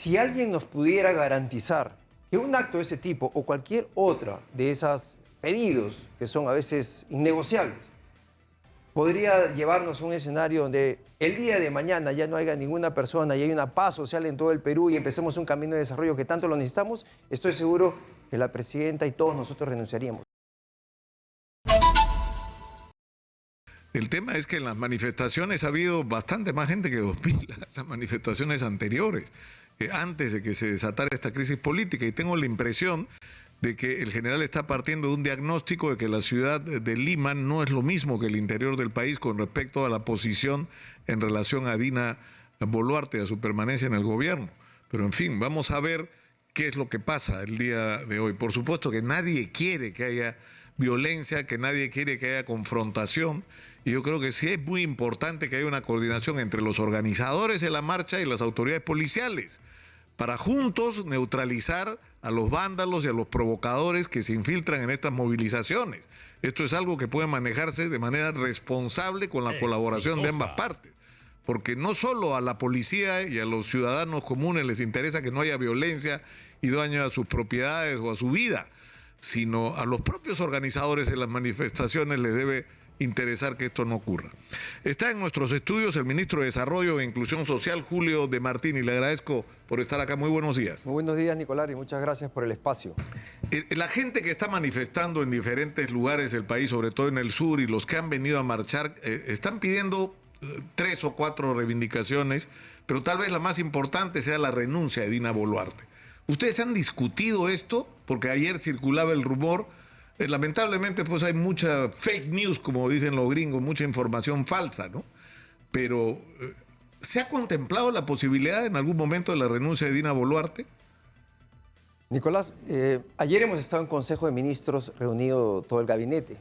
si alguien nos pudiera garantizar que un acto de ese tipo o cualquier otra de esos pedidos, que son a veces innegociables, podría llevarnos a un escenario donde el día de mañana ya no haya ninguna persona y hay una paz social en todo el Perú y empecemos un camino de desarrollo que tanto lo necesitamos, estoy seguro que la presidenta y todos nosotros renunciaríamos. El tema es que en las manifestaciones ha habido bastante más gente que 2000, las manifestaciones anteriores, antes de que se desatara esta crisis política, y tengo la impresión de que el general está partiendo de un diagnóstico de que la ciudad de Lima no es lo mismo que el interior del país con respecto a la posición en relación a Dina Boluarte, a su permanencia en el gobierno. Pero en fin, vamos a ver qué es lo que pasa el día de hoy. Por supuesto que nadie quiere que haya violencia, que nadie quiere que haya confrontación, y yo creo que sí es muy importante que haya una coordinación entre los organizadores de la marcha y las autoridades policiales, para juntos neutralizar a los vándalos y a los provocadores que se infiltran en estas movilizaciones. Esto es algo que puede manejarse de manera responsable con la colaboración de ambas partes, porque no solo a la policía y a los ciudadanos comunes les interesa que no haya violencia y daño a sus propiedades o a su vida, sino a los propios organizadores de las manifestaciones les debe interesar que esto no ocurra. Está en nuestros estudios el ministro de Desarrollo e Inclusión Social, Julio de Martín, y le agradezco por estar acá. Muy buenos días. Muy buenos días, Nicolás, y muchas gracias por el espacio. La gente que está manifestando en diferentes lugares del país, sobre todo en el sur, y los que han venido a marchar, están pidiendo 3 o 4 reivindicaciones, pero tal vez la más importante sea la renuncia de Dina Boluarte. ¿Ustedes han discutido esto? Porque ayer circulaba el rumor. Lamentablemente, pues hay mucha fake news, como dicen los gringos, mucha información falsa, ¿no? Pero, ¿se ha contemplado la posibilidad en algún momento de la renuncia de Dina Boluarte? Nicolás, ayer hemos estado en Consejo de Ministros reunido todo el gabinete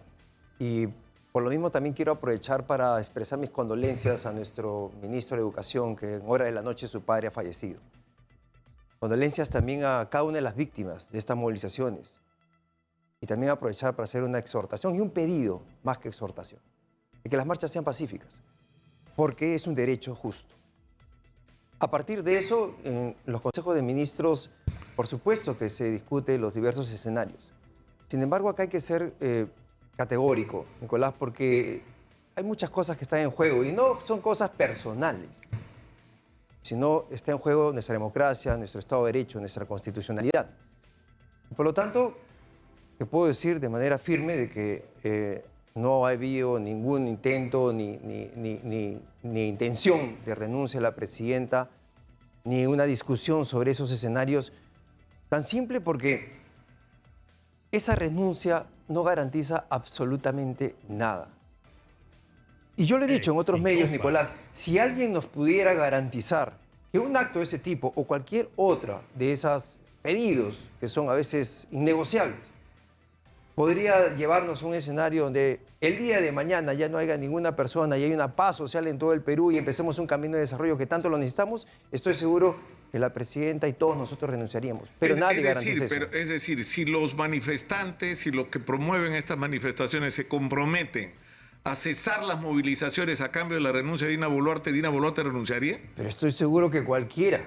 y por lo mismo también quiero aprovechar para expresar mis condolencias a nuestro ministro de Educación, que en hora de la noche su padre ha fallecido. Condolencias también a cada una de las víctimas de estas movilizaciones. Y también aprovechar para hacer una exhortación y un pedido, más que exhortación, de que las marchas sean pacíficas, porque es un derecho justo. A partir de eso, en los consejos de ministros, por supuesto que se discuten los diversos escenarios. Sin embargo, acá hay que ser categórico, Nicolás, porque hay muchas cosas que están en juego y no son cosas personales, sino está en juego nuestra democracia, nuestro Estado de Derecho, nuestra constitucionalidad. Por lo tanto, que puedo decir de manera firme de que no ha habido ningún intento ni intención de renuncia a la presidenta, ni una discusión sobre esos escenarios, tan simple porque esa renuncia no garantiza absolutamente nada. Y yo le he dicho en otros medios, Nicolás, si alguien nos pudiera garantizar que un acto de ese tipo o cualquier otra de esos pedidos, que son a veces innegociables, podría llevarnos a un escenario donde el día de mañana ya no haya ninguna persona y hay una paz social en todo el Perú y empecemos un camino de desarrollo que tanto lo necesitamos, estoy seguro que la presidenta y todos nosotros renunciaríamos. Pero nadie garantiza eso. Es decir, si los manifestantes y los que promueven estas manifestaciones se comprometen a cesar las movilizaciones a cambio de la renuncia de Dina Boluarte renunciaría. Pero estoy seguro que cualquiera,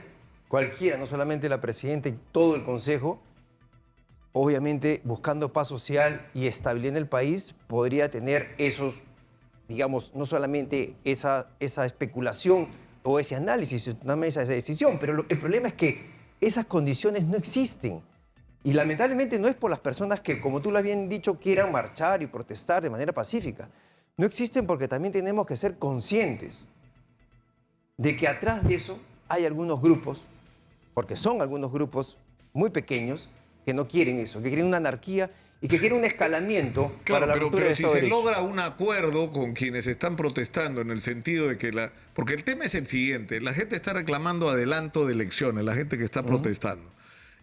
no solamente la presidenta y todo el Consejo, obviamente buscando paz social y estabilidad en el país, podría tener esos, digamos, no solamente esa especulación o ese análisis, una esa decisión, pero el problema es que esas condiciones no existen. Y lamentablemente no es por las personas que, como tú lo habías dicho, quieran marchar y protestar de manera pacífica. No existen porque también tenemos que ser conscientes de que atrás de eso hay algunos grupos, porque son algunos grupos muy pequeños, que no quieren eso, que quieren una anarquía y que quieren un escalamiento para la ruptura del Estado de Derecho. Pero si se logra un acuerdo con quienes están protestando en el sentido de que porque el tema es el siguiente, la gente está reclamando adelanto de elecciones, la gente que está protestando.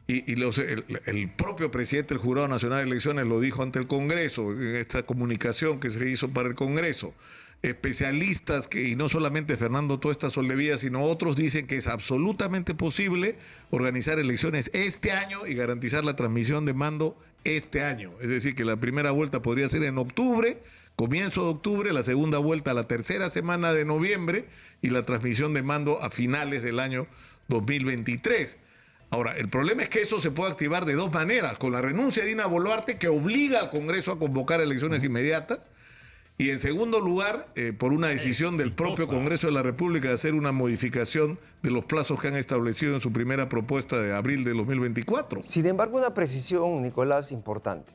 Y el propio presidente del Jurado Nacional de Elecciones lo dijo ante el Congreso, en esta comunicación que se hizo para el Congreso. Especialistas, y no solamente Fernando Tuesta Soldevilla, sino otros, dicen que es absolutamente posible organizar elecciones este año y garantizar la transmisión de mando este año. Es decir, que la primera vuelta podría ser en octubre, comienzo de octubre, la segunda vuelta a la tercera semana de noviembre y la transmisión de mando a finales del año 2023. Ahora, el problema es que eso se puede activar de dos maneras: con la renuncia de Dina Boluarte, que obliga al Congreso a convocar elecciones inmediatas, y en segundo lugar, por una decisión del propio Congreso de la República de hacer una modificación de los plazos que han establecido en su primera propuesta de abril de 2024. Sin embargo, una precisión, Nicolás, importante.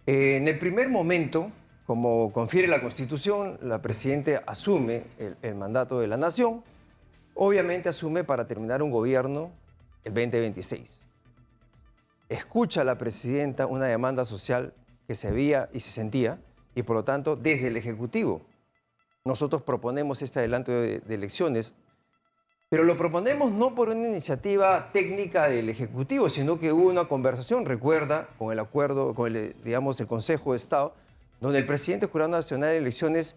En el primer momento, como confiere la Constitución, la Presidenta asume el mandato de la Nación. Obviamente asume para terminar un gobierno el 2026. Escucha a la Presidenta una demanda social que se veía y se sentía, y por lo tanto, desde el Ejecutivo, nosotros proponemos este adelanto de elecciones, pero lo proponemos no por una iniciativa técnica del Ejecutivo, sino que hubo una conversación, recuerda, con el acuerdo, con el Consejo de Estado, donde el presidente Jurado Nacional de Elecciones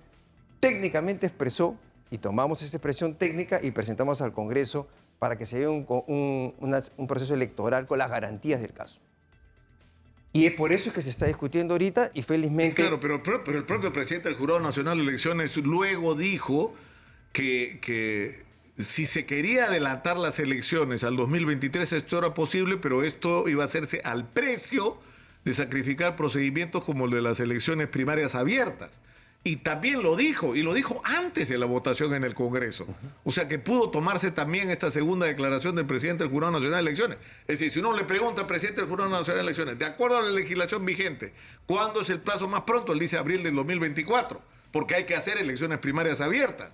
técnicamente expresó, y tomamos esa expresión técnica y presentamos al Congreso para que se dé un proceso electoral con las garantías del caso. Y es por eso que se está discutiendo ahorita y felizmente... Claro, pero el propio presidente del Jurado Nacional de Elecciones luego dijo que si se quería adelantar las elecciones al 2023 esto era posible, pero esto iba a hacerse al precio de sacrificar procedimientos como el de las elecciones primarias abiertas. Y también lo dijo, y lo dijo antes de la votación en el Congreso. O sea que pudo tomarse también esta segunda declaración del presidente del Jurado Nacional de Elecciones. Es decir, si uno le pregunta al presidente del Jurado Nacional de Elecciones, de acuerdo a la legislación vigente, ¿cuándo es el plazo más pronto? Él dice abril del 2024, porque hay que hacer elecciones primarias abiertas,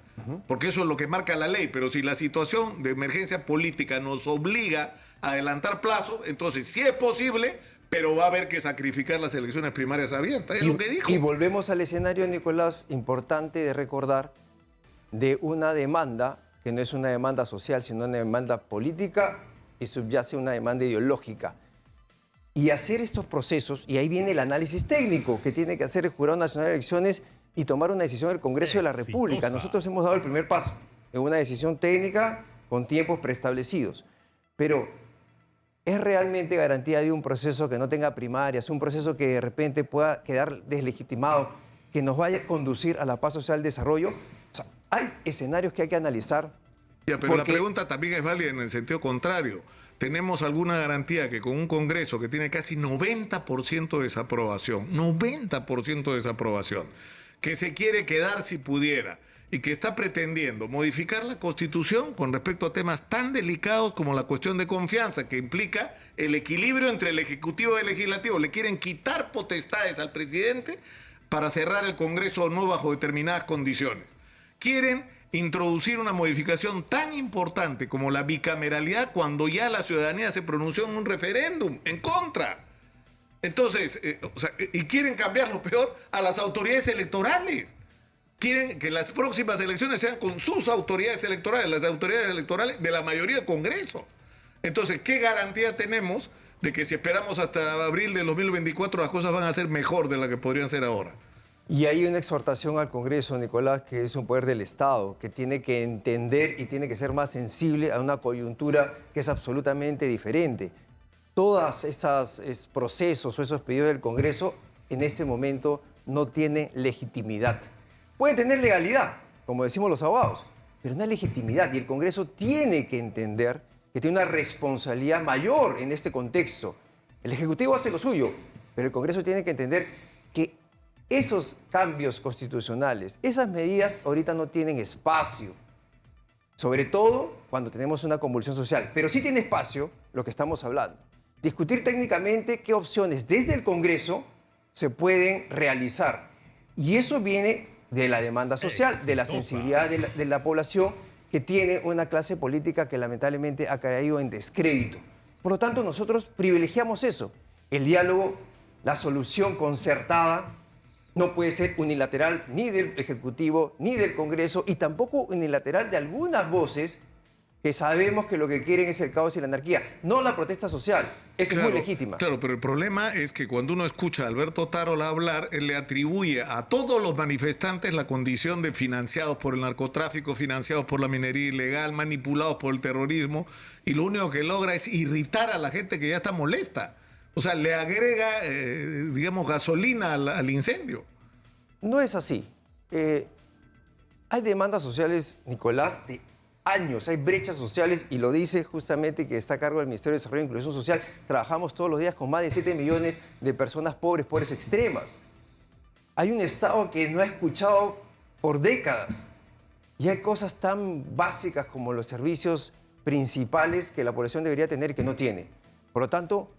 porque eso es lo que marca la ley. Pero si la situación de emergencia política nos obliga a adelantar plazos, entonces sí es posible, pero va a haber que sacrificar las elecciones primarias abiertas, es lo que dijo. Y volvemos al escenario, Nicolás, importante de recordar, de una demanda que no es una demanda social, sino una demanda política y subyace una demanda ideológica. Y hacer estos procesos, y ahí viene el análisis técnico que tiene que hacer el Jurado Nacional de Elecciones y tomar una decisión del Congreso de la República. Nosotros hemos dado el primer paso en una decisión técnica con tiempos preestablecidos, pero ¿es realmente garantía de un proceso que no tenga primarias, un proceso que de repente pueda quedar deslegitimado, que nos vaya a conducir a la paz social y desarrollo? O sea, hay escenarios que hay que analizar. Ya, pero la pregunta también es válida en el sentido contrario. ¿Tenemos alguna garantía que con un Congreso que tiene casi 90% de desaprobación, 90% de desaprobación, que se quiere quedar si pudiera, y que está pretendiendo modificar la Constitución con respecto a temas tan delicados como la cuestión de confianza, que implica el equilibrio entre el Ejecutivo y el Legislativo? Le quieren quitar potestades al presidente para cerrar el Congreso no bajo determinadas condiciones. Quieren introducir una modificación tan importante como la bicameralidad cuando ya la ciudadanía se pronunció en un referéndum en contra. Entonces, y quieren cambiar lo peor a las autoridades electorales. Quieren que las próximas elecciones sean con sus autoridades electorales, las autoridades electorales de la mayoría del Congreso. Entonces, ¿qué garantía tenemos de que si esperamos hasta abril de 2024 las cosas van a ser mejor de las que podrían ser ahora? Y hay una exhortación al Congreso, Nicolás, que es un poder del Estado, que tiene que entender y tiene que ser más sensible a una coyuntura que es absolutamente diferente. Todos esos procesos o esos pedidos del Congreso en este momento no tienen legitimidad. Pueden tener legalidad, como decimos los abogados, pero no hay legitimidad. Y el Congreso tiene que entender que tiene una responsabilidad mayor en este contexto. El Ejecutivo hace lo suyo, pero el Congreso tiene que entender que esos cambios constitucionales, esas medidas ahorita no tienen espacio. Sobre todo cuando tenemos una convulsión social. Pero sí tiene espacio lo que estamos hablando. Discutir técnicamente qué opciones desde el Congreso se pueden realizar. Y eso viene de la demanda social, de la sensibilidad de la población, que tiene una clase política que lamentablemente ha caído en descrédito. Por lo tanto, nosotros privilegiamos eso. El diálogo, la solución concertada, no puede ser unilateral ni del Ejecutivo ni del Congreso, y tampoco unilateral de algunas voces que sabemos que lo que quieren es el caos y la anarquía, no la protesta social. Esa es muy legítima. Claro, pero el problema es que cuando uno escucha a Alberto Tarola hablar, él le atribuye a todos los manifestantes la condición de financiados por el narcotráfico, financiados por la minería ilegal, manipulados por el terrorismo, y lo único que logra es irritar a la gente que ya está molesta. O sea, le agrega, digamos, gasolina al incendio. No es así. Hay demandas sociales, Nicolás, de años, hay brechas sociales, y lo dice justamente que está a cargo del Ministerio de Desarrollo e Inclusión Social. Trabajamos todos los días con más de 7 millones de personas pobres extremas. Hay un Estado que no ha escuchado por décadas. Y hay cosas tan básicas como los servicios principales que la población debería tener y que no tiene. Por lo tanto,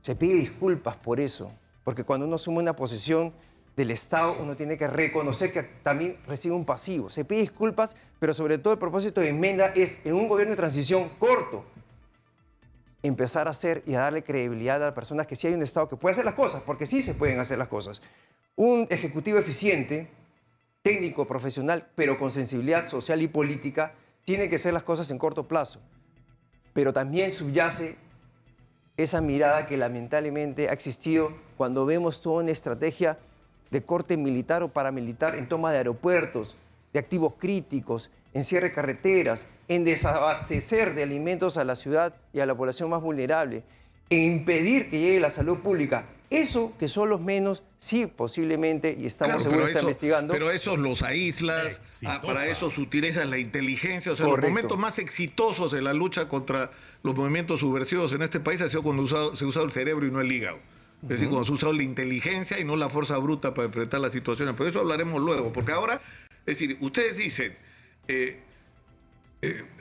se pide disculpas por eso, porque cuando uno asume una posición del Estado, uno tiene que reconocer que también recibe un pasivo. Se pide disculpas, pero sobre todo el propósito de enmienda es, en un gobierno de transición corto, empezar a hacer y a darle credibilidad a las personas que sí hay un Estado que puede hacer las cosas, porque sí se pueden hacer las cosas. Un ejecutivo eficiente, técnico, profesional, pero con sensibilidad social y política, tiene que hacer las cosas en corto plazo. Pero también subyace esa mirada que lamentablemente ha existido cuando vemos toda una estrategia de corte militar o paramilitar en toma de aeropuertos, de activos críticos, en cierre de carreteras, en desabastecer de alimentos a la ciudad y a la población más vulnerable, en impedir que llegue la salud pública. Eso, que son los menos, sí, posiblemente, y estamos seguros, está investigando. Pero esos los aíslas, para eso se utiliza la inteligencia. O sea, Correcto. Los momentos más exitosos de la lucha contra los movimientos subversivos en este país ha sido cuando se ha usado el cerebro y no el hígado. Es decir, cuando se ha usado la inteligencia y no la fuerza bruta para enfrentar las situaciones. Pero eso hablaremos luego, porque ahora, es decir, ustedes dicen...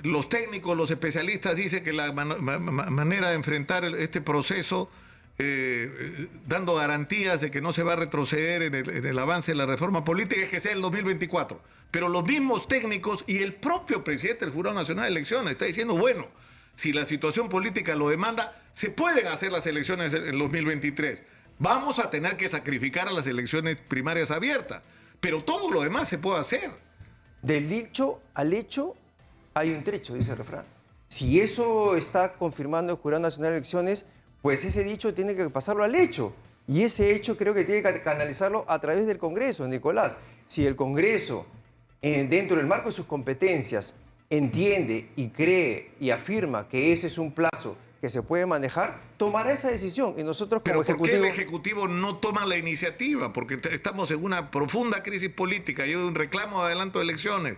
los técnicos, los especialistas dicen que la manera de enfrentar este proceso, dando garantías de que no se va a retroceder en el avance de la reforma política, es que sea el 2024. Pero los mismos técnicos y el propio presidente del Jurado Nacional de Elecciones está diciendo, bueno, si la situación política lo demanda, se pueden hacer las elecciones en el 2023. Vamos a tener que sacrificar a las elecciones primarias abiertas, pero todo lo demás se puede hacer. Del dicho al hecho hay un trecho, dice el refrán. Si eso está confirmando el Jurado Nacional de Elecciones, pues ese dicho tiene que pasarlo al hecho. Y ese hecho creo que tiene que canalizarlo a través del Congreso, Nicolás. Si el Congreso, dentro del marco de sus competencias, entiende y cree y afirma que ese es un plazo que se puede manejar, tomará esa decisión. Y nosotros como Pero ¿por qué Ejecutivo... el Ejecutivo no toma la iniciativa? Porque estamos en una profunda crisis política, y hay un reclamo de adelanto de elecciones.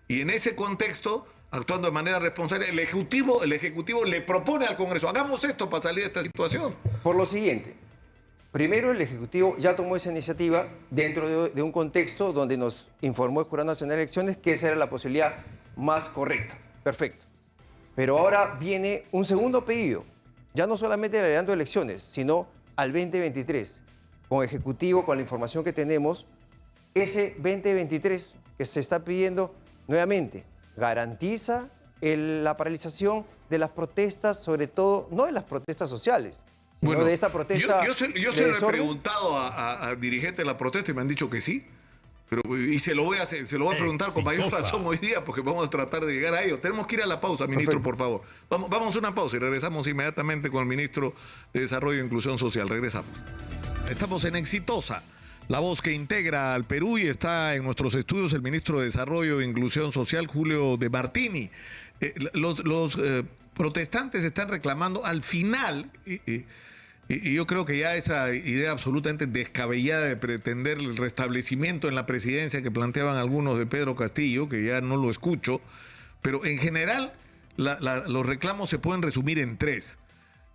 Y en ese contexto, actuando de manera responsable, el Ejecutivo le propone al Congreso, hagamos esto para salir de esta situación. Por lo siguiente, primero el Ejecutivo ya tomó esa iniciativa dentro de un contexto donde nos informó el Jurado Nacional de Elecciones que esa era la posibilidad más correcta. Perfecto. Pero ahora viene un segundo pedido, ya no solamente el adelanto de elecciones, sino al 2023. Con Ejecutivo, con la información que tenemos, ese 2023 que se está pidiendo nuevamente garantiza la paralización de las protestas, sobre todo, no de las protestas sociales, sino de esta protesta. Yo se lo he preguntado a dirigentes de la protesta y me han dicho que sí. Y se lo voy a preguntar con mayor razón hoy día, porque vamos a tratar de llegar a ello. Tenemos que ir a la pausa, ministro, por favor. Vamos a una pausa y regresamos inmediatamente con el ministro de Desarrollo e Inclusión Social. Regresamos. Estamos en Exitosa, la voz que integra al Perú, y está en nuestros estudios el ministro de Desarrollo e Inclusión Social, Julio De Martini. Los protestantes están reclamando al final... Y yo creo que ya esa idea absolutamente descabellada de pretender el restablecimiento en la presidencia que planteaban algunos de Pedro Castillo, que ya no lo escucho, pero en general los reclamos se pueden resumir en tres.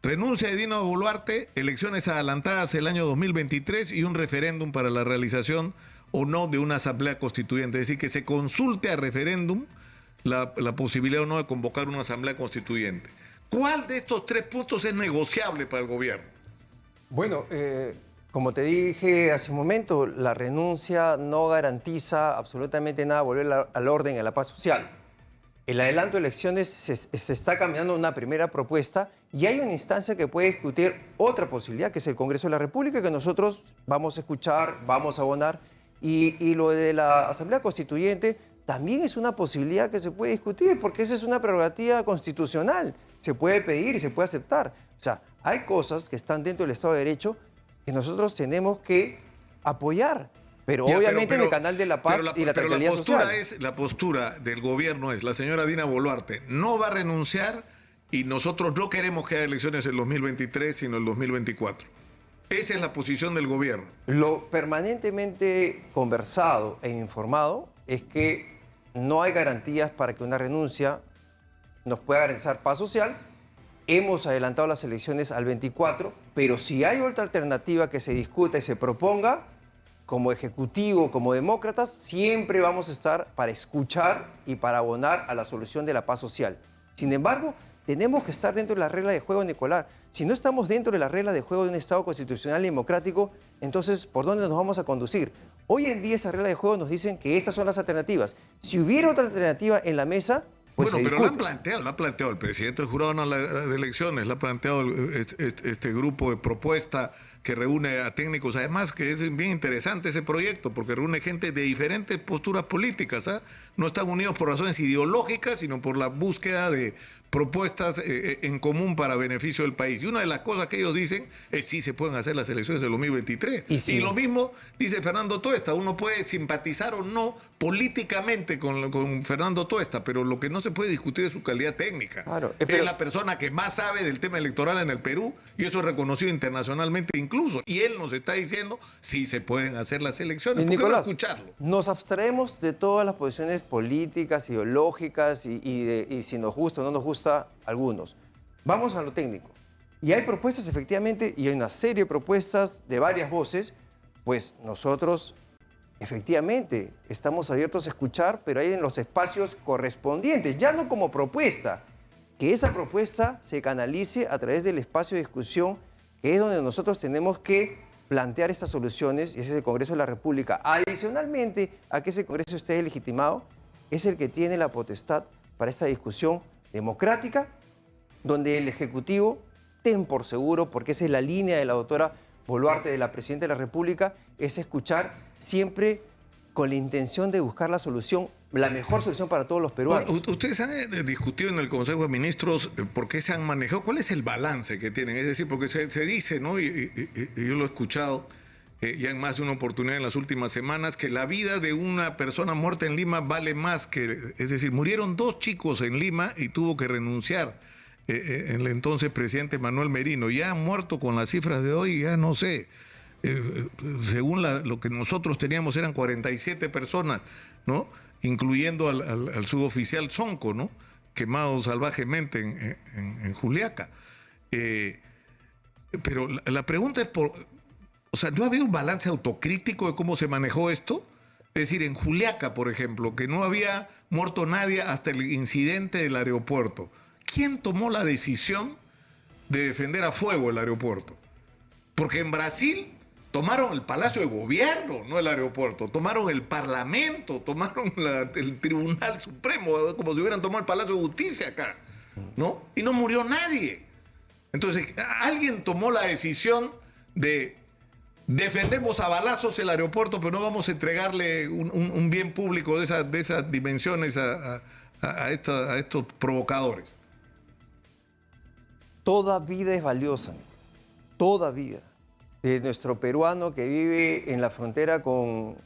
Renuncia de Dina Boluarte, elecciones adelantadas el año 2023 y un referéndum para la realización o no de una asamblea constituyente. Es decir, que se consulte a referéndum la posibilidad o no de convocar una asamblea constituyente. ¿Cuál de estos tres puntos es negociable para el gobierno? Bueno, como te dije hace un momento, la renuncia no garantiza absolutamente nada, volver al orden y a la paz social. El adelanto de elecciones se está caminando una primera propuesta y hay una instancia que puede discutir otra posibilidad, que es el Congreso de la República, que nosotros vamos a escuchar, vamos a abonar. Y lo de la Asamblea Constituyente también es una posibilidad que se puede discutir, porque esa es una prerrogativa constitucional. Se puede pedir y se puede aceptar. O sea, hay cosas que están dentro del Estado de Derecho que nosotros tenemos que apoyar, pero obviamente en el canal de la paz y la tranquilidad social. La postura del gobierno es, la señora Dina Boluarte no va a renunciar y nosotros no queremos que haya elecciones en 2023, sino en 2024. Esa es la posición del gobierno. Lo permanentemente conversado e informado es que no hay garantías para que una renuncia nos pueda garantizar paz social. Hemos adelantado las elecciones al 24, pero si hay otra alternativa que se discuta y se proponga, como Ejecutivo, como demócratas, siempre vamos a estar para escuchar y para abonar a la solución de la paz social. Sin embargo, tenemos que estar dentro de la regla de juego, Nicolás. Si no estamos dentro de la regla de juego de un Estado constitucional y democrático, entonces, ¿por dónde nos vamos a conducir? Hoy en día esa regla de juego nos dicen que estas son las alternativas. Si hubiera otra alternativa en la mesa, pues bueno, se pero discute. lo ha planteado el presidente del Jurado Nacional de Elecciones, lo ha planteado este grupo de propuesta que reúne a técnicos. Además, que es bien interesante ese proyecto, porque reúne gente de diferentes posturas políticas, ¿ah? No están unidos por razones ideológicas, sino por la búsqueda de propuestas en común para beneficio del país. Y una de las cosas que ellos dicen es si se pueden hacer las elecciones del 2023. Sí. Y lo mismo dice Fernando Tuesta. Uno puede simpatizar o no políticamente con Fernando Tuesta, pero lo que no se puede discutir es su calidad técnica. Claro, es la persona que más sabe del tema electoral en el Perú, y eso es reconocido internacionalmente incluso. Y él nos está diciendo si se pueden hacer las elecciones. ¿Por qué no escucharlo? Nos abstraemos de todas las posiciones políticas, ideológicas y si nos gusta o no nos gusta algunos. Vamos a lo técnico. Y hay propuestas, efectivamente, y hay una serie de propuestas de varias voces, pues nosotros efectivamente estamos abiertos a escuchar, pero hay en los espacios correspondientes, ya no como propuesta, que esa propuesta se canalice a través del espacio de discusión, que es donde nosotros tenemos que plantear estas soluciones, y ese es el Congreso de la República. Adicionalmente a que ese Congreso esté legitimado, es el que tiene la potestad para esta discusión democrática, donde el Ejecutivo, ten por seguro, porque esa es la línea de la doctora Boluarte, de la Presidenta de la República, es escuchar siempre con la intención de buscar la solución, la mejor solución para todos los peruanos. Bueno, ustedes han discutido en el Consejo de Ministros por qué se han manejado, cuál es el balance que tienen, es decir, porque se dice, ¿no? Y yo lo he escuchado ya en más de una oportunidad en las últimas semanas, que la vida de una persona muerta en Lima vale más que, es decir, murieron 2 chicos en Lima y tuvo que renunciar el entonces presidente Manuel Merino. Ya han muerto, con las cifras de hoy, ya no sé, según lo que nosotros teníamos eran 47 personas, ¿no? Incluyendo al suboficial Zonco, ¿no? Quemado salvajemente en Juliaca. Pero la pregunta es o sea, ¿no ha habido un balance autocrítico de cómo se manejó esto? Es decir, en Juliaca, por ejemplo, que no había muerto nadie hasta el incidente del aeropuerto. ¿Quién tomó la decisión de defender a fuego el aeropuerto? Porque en Brasil tomaron el Palacio de Gobierno, no el aeropuerto. Tomaron el Parlamento, tomaron el Tribunal Supremo, como si hubieran tomado el Palacio de Justicia acá, ¿no? Y no murió nadie. Entonces, alguien tomó la decisión de defendemos a balazos el aeropuerto, pero no vamos a entregarle un bien público de esas dimensiones a estos provocadores. Toda vida es valiosa, toda vida. De nuestro peruano que vive en la frontera con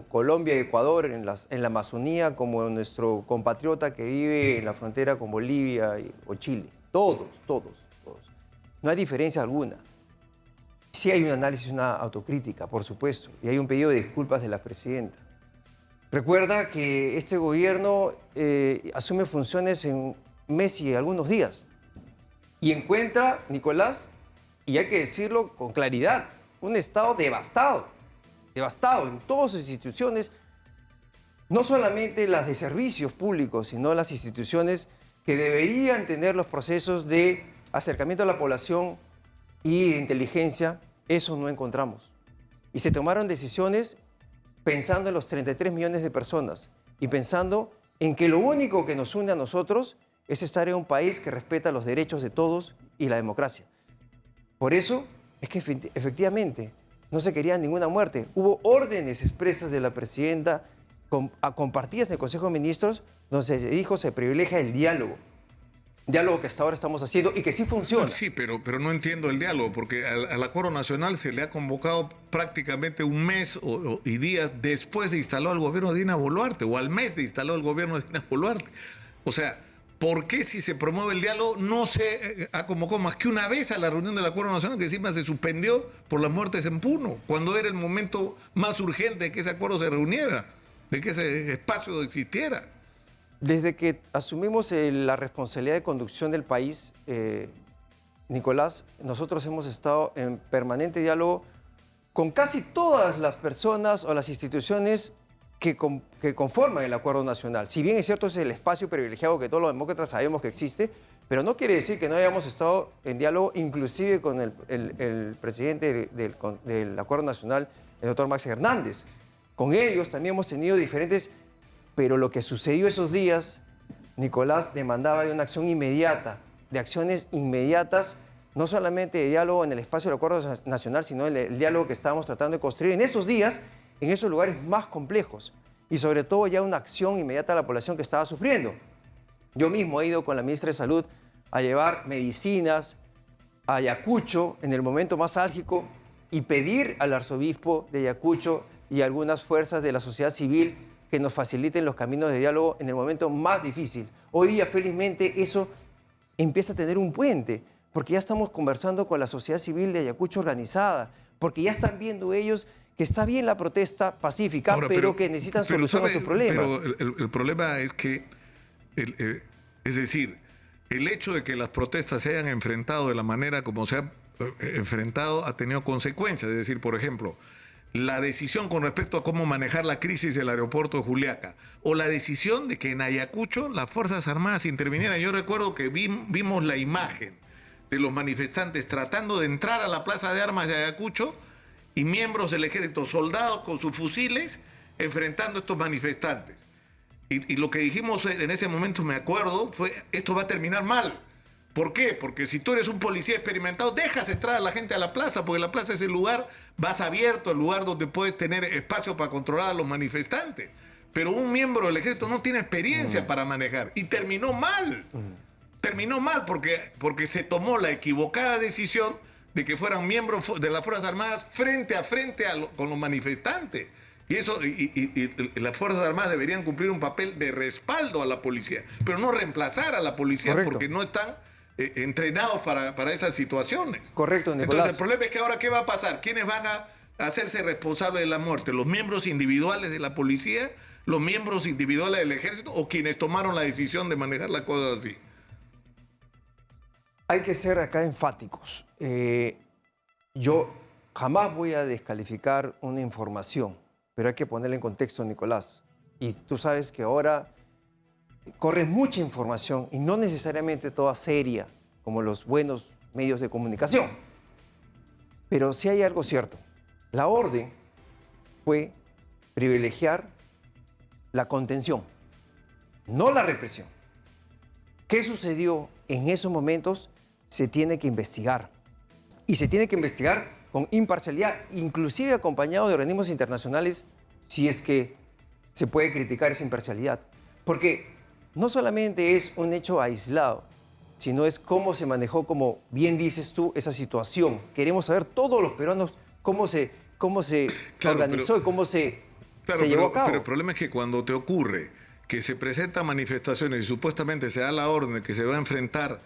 Colombia y Ecuador, en la Amazonía, como nuestro compatriota que vive en la frontera con Bolivia o Chile. Todos. No hay diferencia alguna. Sí hay un análisis, una autocrítica, por supuesto, y hay un pedido de disculpas de la presidenta. Recuerda que este gobierno asume funciones en un mes y algunos días y encuentra, Nicolás, y hay que decirlo con claridad, un Estado devastado en todas sus instituciones, no solamente las de servicios públicos, sino las instituciones que deberían tener los procesos de acercamiento a la población y de inteligencia. Eso no encontramos. Y se tomaron decisiones pensando en los 33 millones de personas y pensando en que lo único que nos une a nosotros es estar en un país que respeta los derechos de todos y la democracia. Por eso es que efectivamente no se quería ninguna muerte. Hubo órdenes expresas de la presidenta compartidas en el Consejo de Ministros donde se dijo se privilegia el diálogo que hasta ahora estamos haciendo y que sí funciona. Sí, pero no entiendo el diálogo, porque al Acuerdo Nacional se le ha convocado prácticamente un mes y días después de instaló el gobierno de Dina Boluarte, o al mes de instaló el gobierno de Dina Boluarte. O sea, ¿por qué si se promueve el diálogo no se ha convocado más que una vez a la reunión del Acuerdo Nacional, que encima se suspendió por las muertes en Puno, cuando era el momento más urgente de que ese acuerdo se reuniera? de que ese espacio existiera. Desde que asumimos la responsabilidad de conducción del país, Nicolás, nosotros hemos estado en permanente diálogo con casi todas las personas o las instituciones que conforman el Acuerdo Nacional. Si bien es cierto, es el espacio privilegiado que todos los demócratas sabemos que existe, pero no quiere decir que no hayamos estado en diálogo inclusive con el presidente del Acuerdo Nacional, el doctor Max Hernández. Con ellos también hemos tenido diferentes, pero lo que sucedió esos días, Nicolás, demandaba de una acción inmediata, de acciones inmediatas, no solamente de diálogo en el espacio del Acuerdo Nacional, sino el diálogo que estábamos tratando de construir en esos días, en esos lugares más complejos, y sobre todo ya una acción inmediata a la población que estaba sufriendo. Yo mismo he ido con la ministra de Salud a llevar medicinas a Ayacucho en el momento más álgico y pedir al arzobispo de Ayacucho y algunas fuerzas de la sociedad civil que nos faciliten los caminos de diálogo en el momento más difícil. Hoy día, felizmente, eso empieza a tener un puente, porque ya estamos conversando con la sociedad civil de Ayacucho organizada, porque ya están viendo ellos que está bien la protesta pacífica, ahora, pero que necesitan solución a sus problemas. Pero el problema es que, es decir, el hecho de que las protestas se hayan enfrentado de la manera como se ha enfrentado ha tenido consecuencias. Es decir, por ejemplo, la decisión con respecto a cómo manejar la crisis del aeropuerto de Juliaca, o la decisión de que en Ayacucho las Fuerzas Armadas intervinieran. Yo recuerdo que vimos la imagen de los manifestantes tratando de entrar a la Plaza de Armas de Ayacucho y miembros del ejército, soldados con sus fusiles, enfrentando a estos manifestantes. Y lo que dijimos en ese momento, me acuerdo, fue: esto va a terminar mal. ¿Por qué? Porque si tú eres un policía experimentado, dejas entrar a la gente a la plaza, porque la plaza es el lugar más abierto, el lugar donde puedes tener espacio para controlar a los manifestantes. Pero un miembro del ejército no tiene experiencia para manejar. Y terminó mal. Terminó mal porque se tomó la equivocada decisión de que fueran miembros de las Fuerzas Armadas frente a frente con los manifestantes. Y eso, y las Fuerzas Armadas deberían cumplir un papel de respaldo a la policía, pero no reemplazar a la policía. Correcto. Porque no están entrenados para esas situaciones. Correcto, Nicolás. Entonces el problema es que ahora, ¿qué va a pasar? ¿Quiénes van a hacerse responsables de la muerte? ¿Los miembros individuales de la policía? ¿Los miembros individuales del ejército? ¿O quienes tomaron la decisión de manejar las cosas así? Hay que ser acá enfáticos. Yo jamás voy a descalificar una información, pero hay que ponerla en contexto, Nicolás. Y tú sabes que ahora corre mucha información y no necesariamente toda seria, como los buenos medios de comunicación. Pero sí hay algo cierto. La orden fue privilegiar la contención, no la represión. ¿Qué sucedió en esos momentos? Se tiene que investigar. Y se tiene que investigar con imparcialidad, inclusive acompañado de organismos internacionales, si es que se puede criticar esa imparcialidad. Porque no solamente es un hecho aislado, sino es cómo se manejó, como bien dices tú, esa situación. Queremos saber todos los peruanos cómo se organizó y cómo se llevó a cabo. Pero el problema es que cuando te ocurre que se presentan manifestaciones y supuestamente se da la orden de que se va a enfrentar,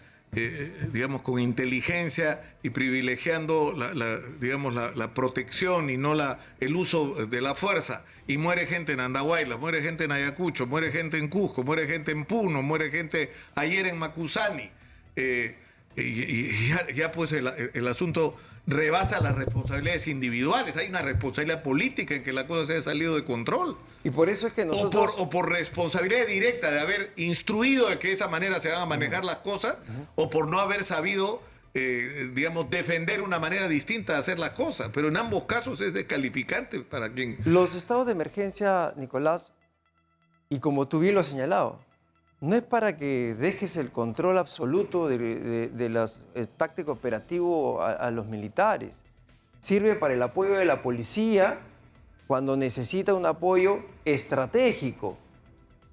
digamos, con inteligencia y privilegiando la protección y no el uso de la fuerza, y muere gente en Andahuaylas, muere gente en Ayacucho, muere gente en Cusco, muere gente en Puno, muere gente ayer en Macusani, y ya pues el asunto rebasa las responsabilidades individuales. Hay una responsabilidad política en que la cosa se haya salido de control. Y por eso es que nosotros... O por responsabilidad directa de haber instruido de que de esa manera se van a manejar las cosas, o por no haber sabido, digamos, defender una manera distinta de hacer las cosas. Pero en ambos casos es descalificante para quien... Los estados de emergencia, Nicolás, y como tú bien lo has señalado, no es para que dejes el control absoluto de las táctico operativo a los militares. Sirve para el apoyo de la policía cuando necesita un apoyo estratégico.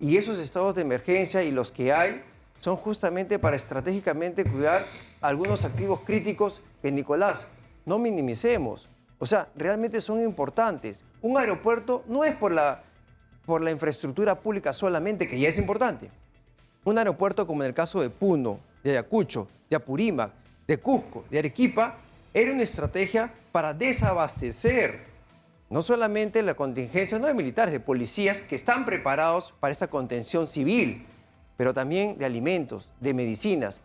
Y esos estados de emergencia y los que hay son justamente para estratégicamente cuidar algunos activos críticos que, Nicolás, no minimicemos. O sea, realmente son importantes. Un aeropuerto no es por la infraestructura pública solamente, que ya es importante. Un aeropuerto como en el caso de Puno, de Ayacucho, de Apurímac, de Cusco, de Arequipa, era una estrategia para desabastecer No solamente la contingencia, no de militares, de policías que están preparados para esta contención civil, pero también de alimentos, de medicinas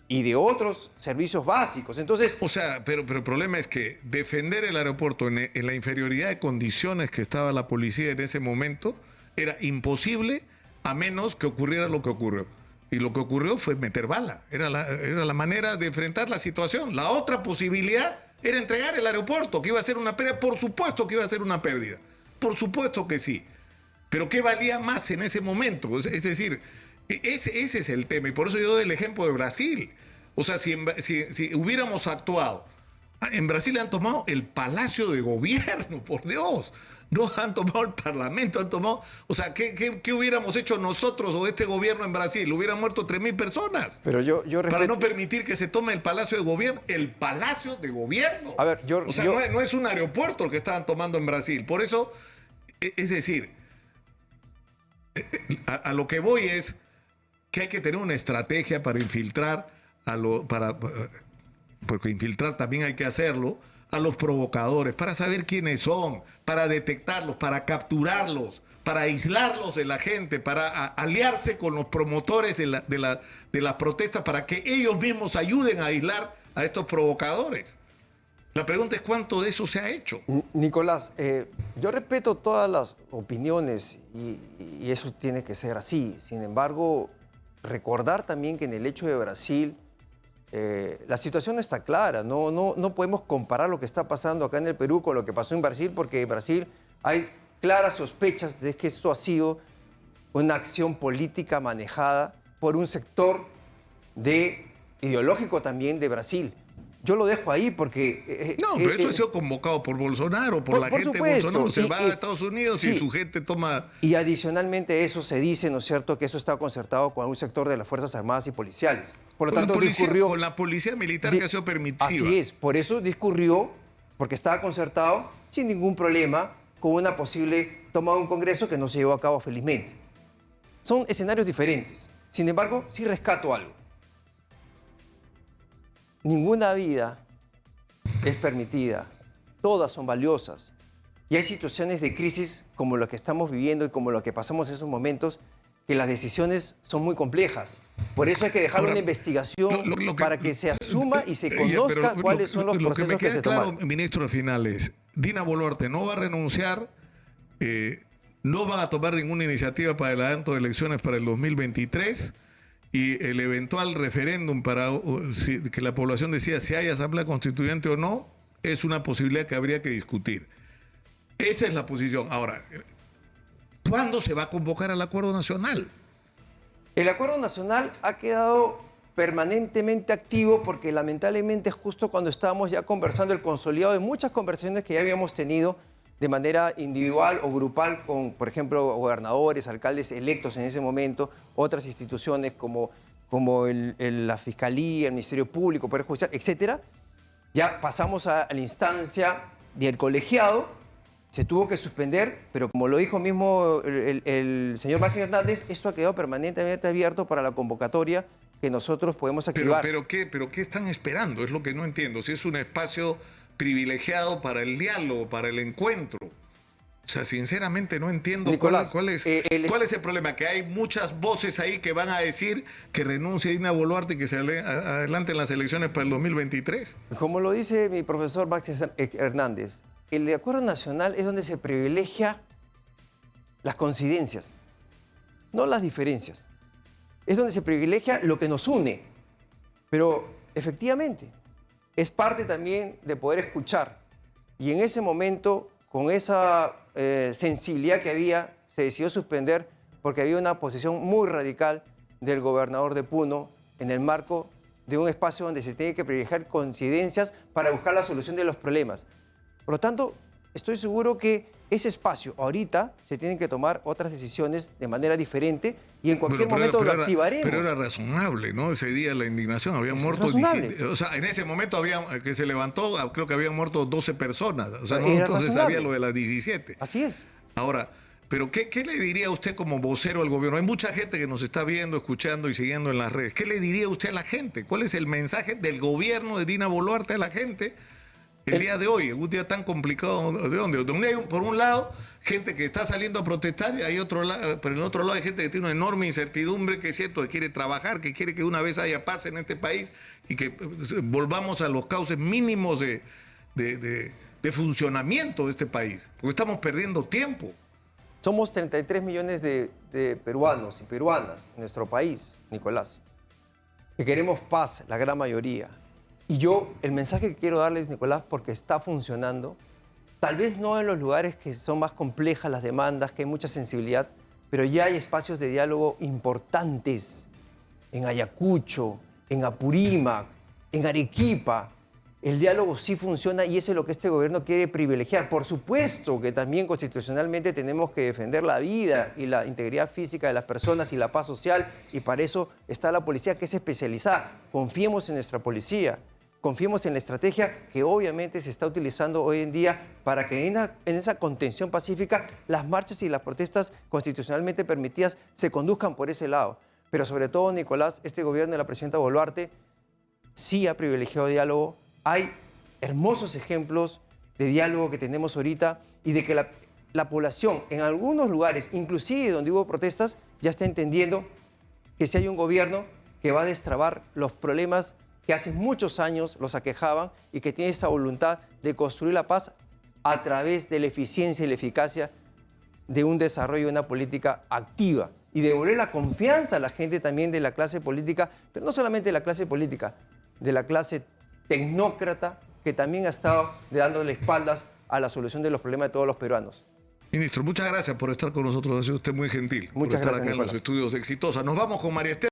y de otros servicios básicos. Entonces, O sea, pero el problema es que defender el aeropuerto en la inferioridad de condiciones que estaba la policía en ese momento era imposible a menos que ocurriera lo que ocurrió. Y lo que ocurrió fue meter bala. Era la manera de enfrentar la situación. La otra posibilidad era entregar el aeropuerto, que iba a ser una pérdida. Por supuesto que iba a ser una pérdida. Por supuesto que sí. Pero ¿qué valía más en ese momento? Es decir, ese es el tema. Y por eso yo doy el ejemplo de Brasil. O sea, si hubiéramos actuado. En Brasil han tomado el Palacio de Gobierno, por Dios. No han tomado el Parlamento, han tomado... O sea, ¿qué hubiéramos hecho nosotros o este gobierno en Brasil? Hubieran muerto 3.000 personas. pero yo Para respeto... no permitir que se tome el Palacio de Gobierno. El Palacio de Gobierno. A ver, o sea, no es un aeropuerto el que estaban tomando en Brasil. Por eso, es decir, a lo que voy es que hay que tener una estrategia para infiltrar porque infiltrar también hay que hacerlo, a los provocadores, para saber quiénes son, para detectarlos, para capturarlos, para aislarlos de la gente, para aliarse con los promotores de las protestas, para que ellos mismos ayuden a aislar a estos provocadores. La pregunta es cuánto de eso se ha hecho. Nicolás, yo respeto todas las opiniones y eso tiene que ser así. Sin embargo, recordar también que en el hecho de Brasil la situación no está clara. No podemos comparar lo que está pasando acá en el Perú con lo que pasó en Brasil, porque en Brasil hay claras sospechas de que esto ha sido una acción política manejada por un sector ideológico también de Brasil. Yo lo dejo ahí porque... No, pero eso ha sido convocado por Bolsonaro, por la gente de Bolsonaro. Se va a Estados Unidos y su gente toma... Y adicionalmente eso se dice, ¿no es cierto?, que eso está concertado con un sector de las Fuerzas Armadas y Policiales. Por lo tanto, discurrió... Con la policía militar que ha sido permisiva. Así es, por eso discurrió, porque estaba concertado sin ningún problema con una posible toma de un Congreso que no se llevó a cabo felizmente. Son escenarios diferentes. Sin embargo, sí rescato algo. Ninguna vida es permitida, todas son valiosas. Y hay situaciones de crisis como lo que estamos viviendo y como lo que pasamos en esos momentos, que las decisiones son muy complejas. Por eso hay que dejar una investigación para que se asuma y se conozca cuáles son los procesos que se toman. Claro, ministro, al final es, Dina Boluarte no va a renunciar, no va a tomar ninguna iniciativa para el adelanto de elecciones para el 2023, y el eventual referéndum para que la población decida si hay asamblea constituyente o no, es una posibilidad que habría que discutir. Esa es la posición. Ahora, ¿cuándo se va a convocar al Acuerdo Nacional? El Acuerdo Nacional ha quedado permanentemente activo porque lamentablemente justo cuando estábamos ya conversando el consolidado de muchas conversaciones que ya habíamos tenido de manera individual o grupal con, por ejemplo, gobernadores, alcaldes electos en ese momento, otras instituciones como la Fiscalía, el Ministerio Público, Poder Judicial, etcétera. Ya pasamos a la instancia del colegiado, se tuvo que suspender, pero como lo dijo mismo el señor Máximo Hernández, esto ha quedado permanentemente abierto para la convocatoria que nosotros podemos activar. ¿Pero qué están esperando? Es lo que no entiendo. Si es un espacio privilegiado para el diálogo, para el encuentro. O sea, sinceramente no entiendo Nicolás, cuál es el problema. Que hay muchas voces ahí que van a decir que renuncie Dina Boluarte y que se adelanten las elecciones para el 2023. Como lo dice mi profesor Máximo Hernández, el Acuerdo Nacional es donde se privilegia las coincidencias, no las diferencias. Es donde se privilegia lo que nos une. Pero efectivamente, es parte también de poder escuchar. Y en ese momento, con esa sensibilidad que había, se decidió suspender porque había una posición muy radical del gobernador de Puno en el marco de un espacio donde se tiene que privilegiar coincidencias para buscar la solución de los problemas. Por lo tanto, estoy seguro que ese espacio ahorita se tienen que tomar otras decisiones de manera diferente y en cualquier momento lo activaremos. Pero era razonable, ¿no? Ese día la indignación, habían muerto... O sea, en ese momento que se levantó, creo que habían muerto 12 personas. O sea, no entonces sabía lo de las 17. Así es. Ahora, pero ¿qué le diría usted como vocero al gobierno? Hay mucha gente que nos está viendo, escuchando y siguiendo en las redes. ¿Qué le diría usted a la gente? ¿Cuál es el mensaje del gobierno de Dina Boluarte a la gente el día de hoy, en un día tan complicado? ¿De dónde? Donde hay, por un lado, gente que está saliendo a protestar, y hay otro lado, pero en el otro lado hay gente que tiene una enorme incertidumbre, que es cierto, que quiere trabajar, que quiere que una vez haya paz en este país y que volvamos a los cauces mínimos de funcionamiento de este país, porque estamos perdiendo tiempo. Somos 33 millones de peruanos y peruanas en nuestro país, Nicolás, que queremos paz, la gran mayoría. Y yo, el mensaje que quiero darles, Nicolás, porque está funcionando, tal vez no en los lugares que son más complejas las demandas, que hay mucha sensibilidad, pero ya hay espacios de diálogo importantes en Ayacucho, en Apurímac, en Arequipa. El diálogo sí funciona y eso es lo que este gobierno quiere privilegiar. Por supuesto que también constitucionalmente tenemos que defender la vida y la integridad física de las personas y la paz social, y para eso está la policía, que es especializada. Confiemos en nuestra policía, confiemos en la estrategia que obviamente se está utilizando hoy en día para que en esa contención pacífica las marchas y las protestas constitucionalmente permitidas se conduzcan por ese lado. Pero sobre todo, Nicolás, este gobierno de la presidenta Boluarte sí ha privilegiado diálogo. Hay hermosos ejemplos de diálogo que tenemos ahorita y de que la población en algunos lugares, inclusive donde hubo protestas, ya está entendiendo que si hay un gobierno que va a destrabar los problemas que hace muchos años los aquejaban y que tiene esa voluntad de construir la paz a través de la eficiencia y la eficacia de un desarrollo de una política activa y devolver la confianza a la gente también de la clase política, pero no solamente de la clase política, de la clase tecnócrata que también ha estado dándole espaldas a la solución de los problemas de todos los peruanos. Ministro, muchas gracias por estar con nosotros. Ha sido usted muy gentil. Muchas por estar gracias, acá en los Nicolás. estudios Exitosa. Nos vamos con María Esther.